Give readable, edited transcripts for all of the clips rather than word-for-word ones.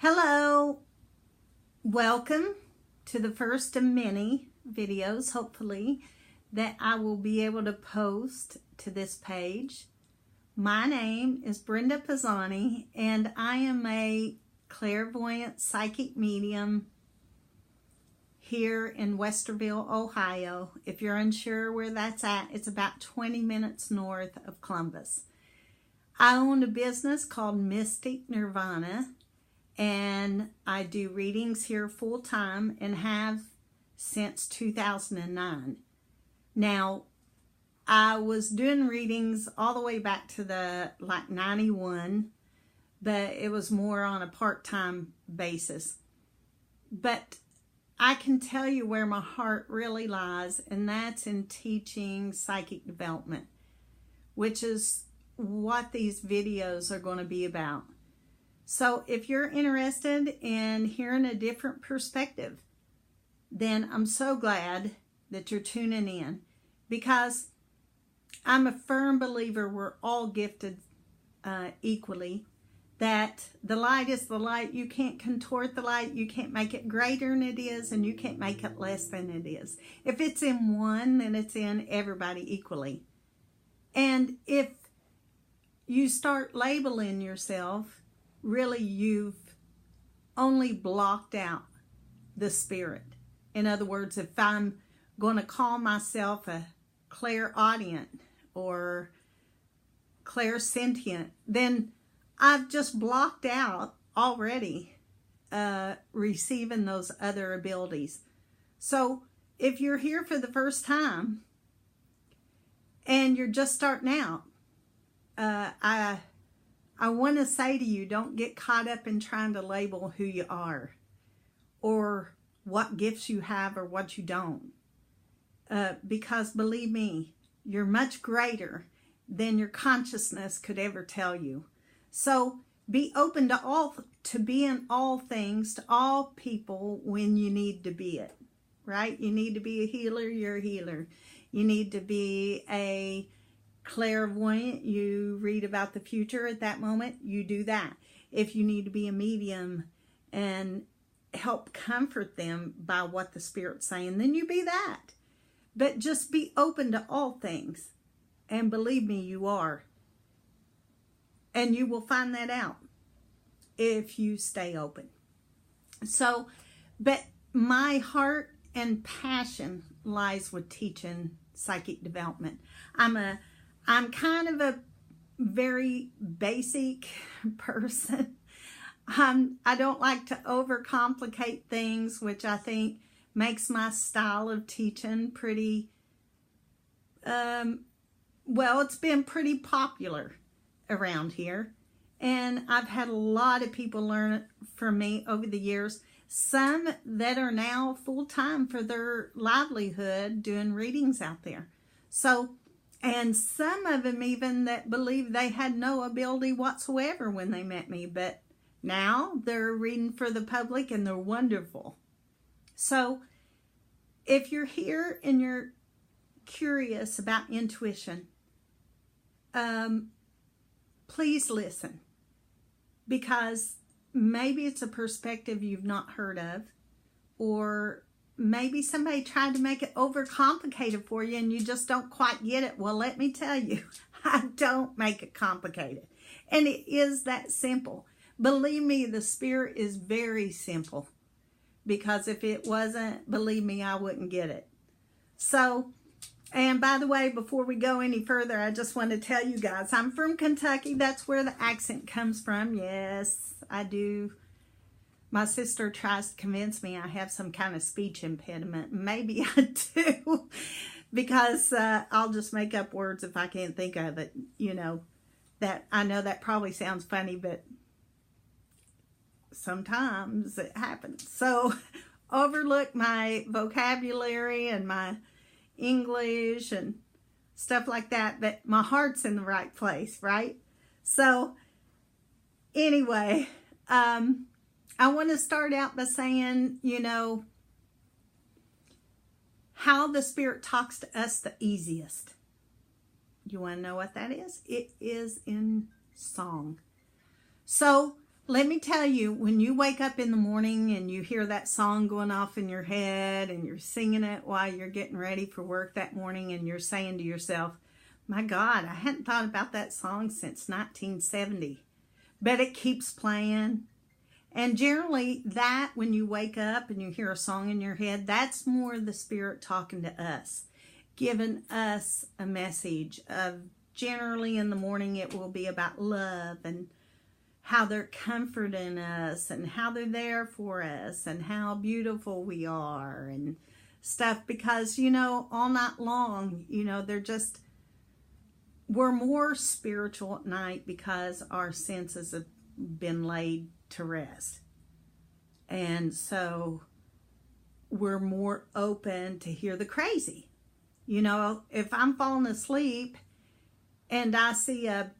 Hello, welcome to the first of many videos, hopefully, that I will be able to post to this page. My name is Brenda Pisani, and I am a clairvoyant psychic medium here in Westerville, Ohio. If you're unsure where that's at, it's about 20 minutes north of Columbus. I own a business called Mystic Nirvana, and I do readings here full time and have since 2009. Now, I was doing readings all the way back to the 91, but it was more on a part-time basis. But I can tell you where my heart really lies, and that's in teaching psychic development, which is what these videos are going to be about. So if you're interested in hearing a different perspective, then I'm so glad that you're tuning in, because I'm a firm believer we're all gifted equally, that the light is the light. You can't contort the light. You can't make it greater than it is, and you can't make it less than it is. If it's in one, then it's in everybody equally. And if you start labeling yourself, really you've only blocked out the spirit. In other words, if I'm going to call myself a clairaudient or clairsentient, then I've just blocked out already receiving those other abilities. So if you're here for the first time and you're just starting out, I want to say to you, don't get caught up in trying to label who you are or what gifts you have or what you don't. Because believe me, you're much greater than your consciousness could ever tell you. So be open to being all things to all people when you need to be it, right? You need to be a healer, you're a healer. You need to be a clairvoyant, you read about the future at that moment, you do that. If you need to be a medium and help comfort them by what the Spirit's saying, then you be that. But just be open to all things. And believe me, you are. And you will find that out if you stay open. So, but my heart and passion lies with teaching psychic development. I'm kind of a very basic person. I don't like to overcomplicate things, which I think makes my style of teaching pretty, well, it's been pretty popular around here. And I've had a lot of people learn from me over the years. Some that are now full-time for their livelihood doing readings out there. So, and some of them even that believe they had no ability whatsoever when they met me, but now they're reading for the public and they're wonderful. So if you're here and you're curious about intuition, please listen, because maybe it's a perspective you've not heard of, or maybe somebody tried to make it overcomplicated for you and you just don't quite get it. Well, let me tell you, I don't make it complicated. And it is that simple. Believe me, the Spirit is very simple. Because if it wasn't, believe me, I wouldn't get it. So, and by the way, before we go any further, I just want to tell you guys, I'm from Kentucky. That's where the accent comes from. Yes, I do. My sister tries to convince me I have some kind of speech impediment. Maybe I do, because I'll just make up words if I can't think of it. You know, that I know that probably sounds funny, but sometimes it happens. So overlook my vocabulary and my English and stuff like that, but my heart's in the right place, right? So anyway, I want to start out by saying, you know, how the Spirit talks to us the easiest. You want to know what that is? It is in song. So let me tell you, when you wake up in the morning and you hear that song going off in your head and you're singing it while you're getting ready for work that morning and you're saying to yourself, my God, I hadn't thought about that song since 1970. But it keeps playing. And generally that, when you wake up and you hear a song in your head, that's more the Spirit talking to us, giving us a message of, generally in the morning it will be about love and how they're comforting us and how they're there for us and how beautiful we are and stuff. Because, you know, all night long, you know, we're more spiritual at night because our senses have been laid to rest. And so we're more open to hear the crazy. You know, if I'm falling asleep and I see a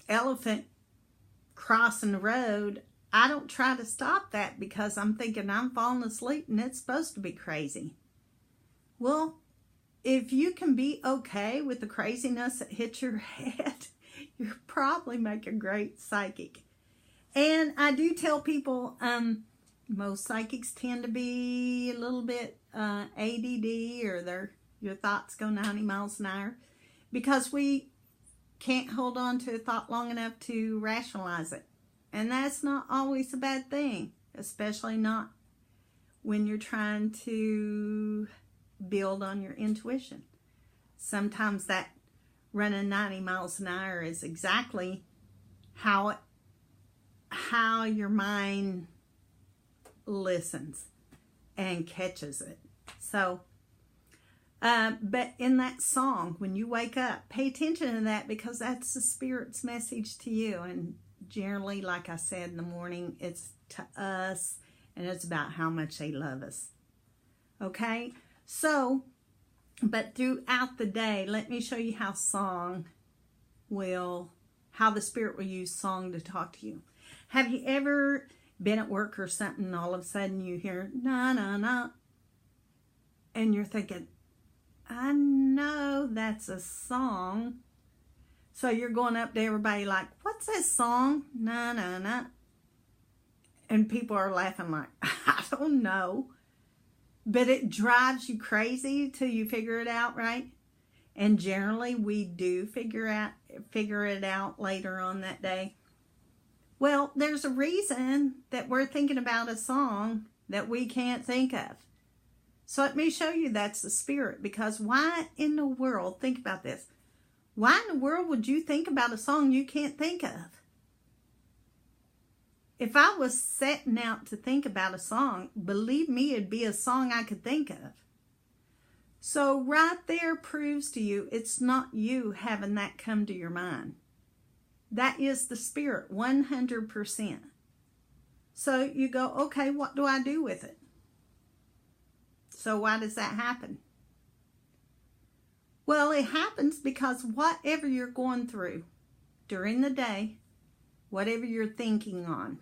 elephant crossing the road, I don't try to stop that because I'm thinking I'm falling asleep and it's supposed to be crazy. Well, if you can be okay with the craziness that hits your head, you probably make a great psychic. And I do tell people, most psychics tend to be a little bit ADD, or your thoughts go 90 miles an hour, because we can't hold on to a thought long enough to rationalize it. And that's not always a bad thing, especially not when you're trying to build on your intuition. Sometimes that running 90 miles an hour is exactly how your mind listens and catches it. So, but in that song, when you wake up, pay attention to that, because that's the Spirit's message to you. And generally, like I said, in the morning, it's to us, and it's about how much they love us. Okay? So, but throughout the day, let me show you how the Spirit will use song to talk to you. Have you ever been at work or something, and all of a sudden you hear, na, na, na, and you're thinking, I know that's a song. So you're going up to everybody like, what's that song? Na, na, na. And people are laughing like, I don't know. But it drives you crazy till you figure it out, right? And generally we do figure it out later on that day. Well, there's a reason that we're thinking about a song that we can't think of. So let me show you that's the Spirit. Because why in the world, think about this, why in the world would you think about a song you can't think of? If I was setting out to think about a song, believe me, it'd be a song I could think of. So right there proves to you it's not you having that come to your mind. That is the Spirit, 100%. So you go, okay, what do I do with it? So why does that happen? Well, it happens because whatever you're going through during the day, whatever you're thinking on,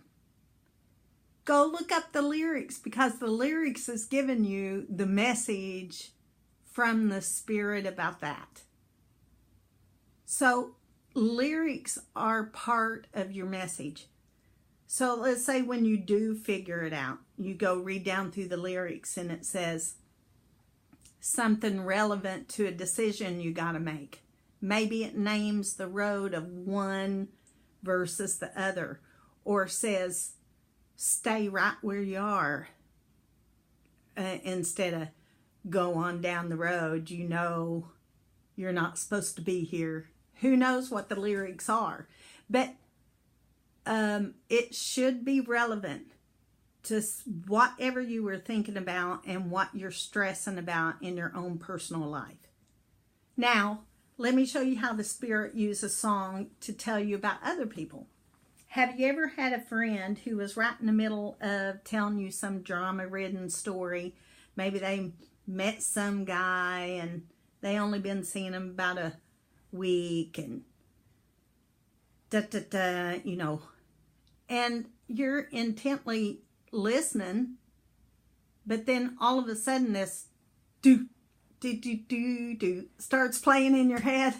go look up the lyrics, because the lyrics is giving you the message from the Spirit about that. So lyrics are part of your message. So let's say when you do figure it out, you go read down through the lyrics and it says something relevant to a decision you got to make. Maybe it names the road of one versus the other, or says stay right where you are instead of go on down the road. You know you're not supposed to be here. Who knows what the lyrics are? But it should be relevant to whatever you were thinking about and what you're stressing about in your own personal life. Now, let me show you how the Spirit uses song to tell you about other people. Have you ever had a friend who was right in the middle of telling you some drama-ridden story? Maybe they met some guy and they only been seeing him about a week and you know, and you're intently listening, but then all of a sudden this do starts playing in your head.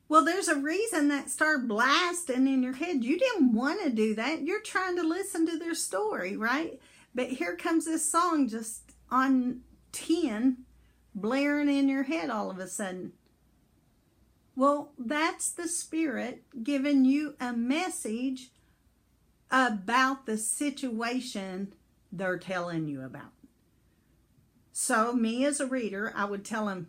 Well, there's a reason that started blasting in your head. You didn't want to do that. You're trying to listen to their story, right? But here comes this song just on 10, blaring in your head all of a sudden. Well, that's the Spirit giving you a message about the situation they're telling you about. So me as a reader, I would tell them,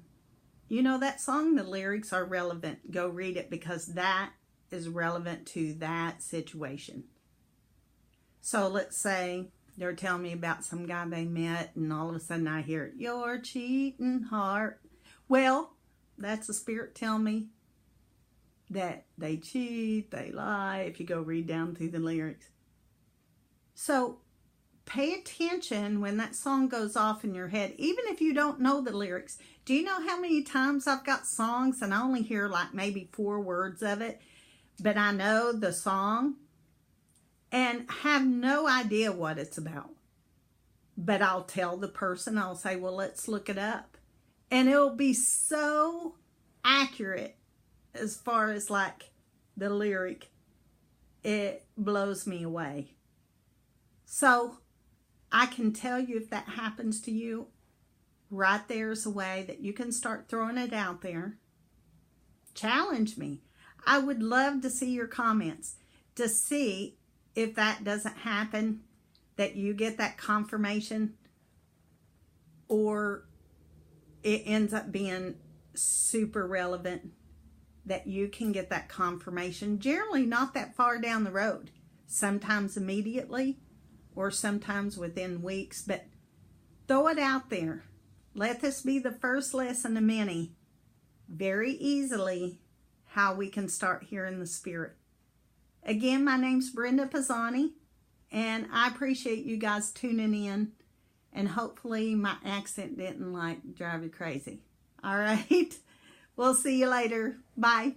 you know that song, the lyrics are relevant. Go read it because that is relevant to that situation. So let's say they're telling me about some guy they met and all of a sudden I hear, your cheating heart. Well, that's the Spirit telling me that they cheat, they lie, if you go read down through the lyrics. So pay attention when that song goes off in your head, even if you don't know the lyrics. Do you know how many times I've got songs and I only hear like maybe 4 words of it, but I know the song and have no idea what it's about. But I'll tell the person, I'll say, well, let's look it up. And it'll be so accurate as far as like the lyric. It blows me away. So I can tell you if that happens to you, right there's a way that you can start throwing it out there. Challenge me. I would love to see your comments to see if that doesn't happen, that you get that confirmation or it ends up being super relevant, that you can get that confirmation, generally not that far down the road, sometimes immediately, or sometimes within weeks, but throw it out there. Let this be the first lesson of many, very easily, how we can start hearing the Spirit. Again, my name's Brenda Pisani, and I appreciate you guys tuning in, and hopefully my accent didn't drive you crazy. All right, we'll see you later. Bye.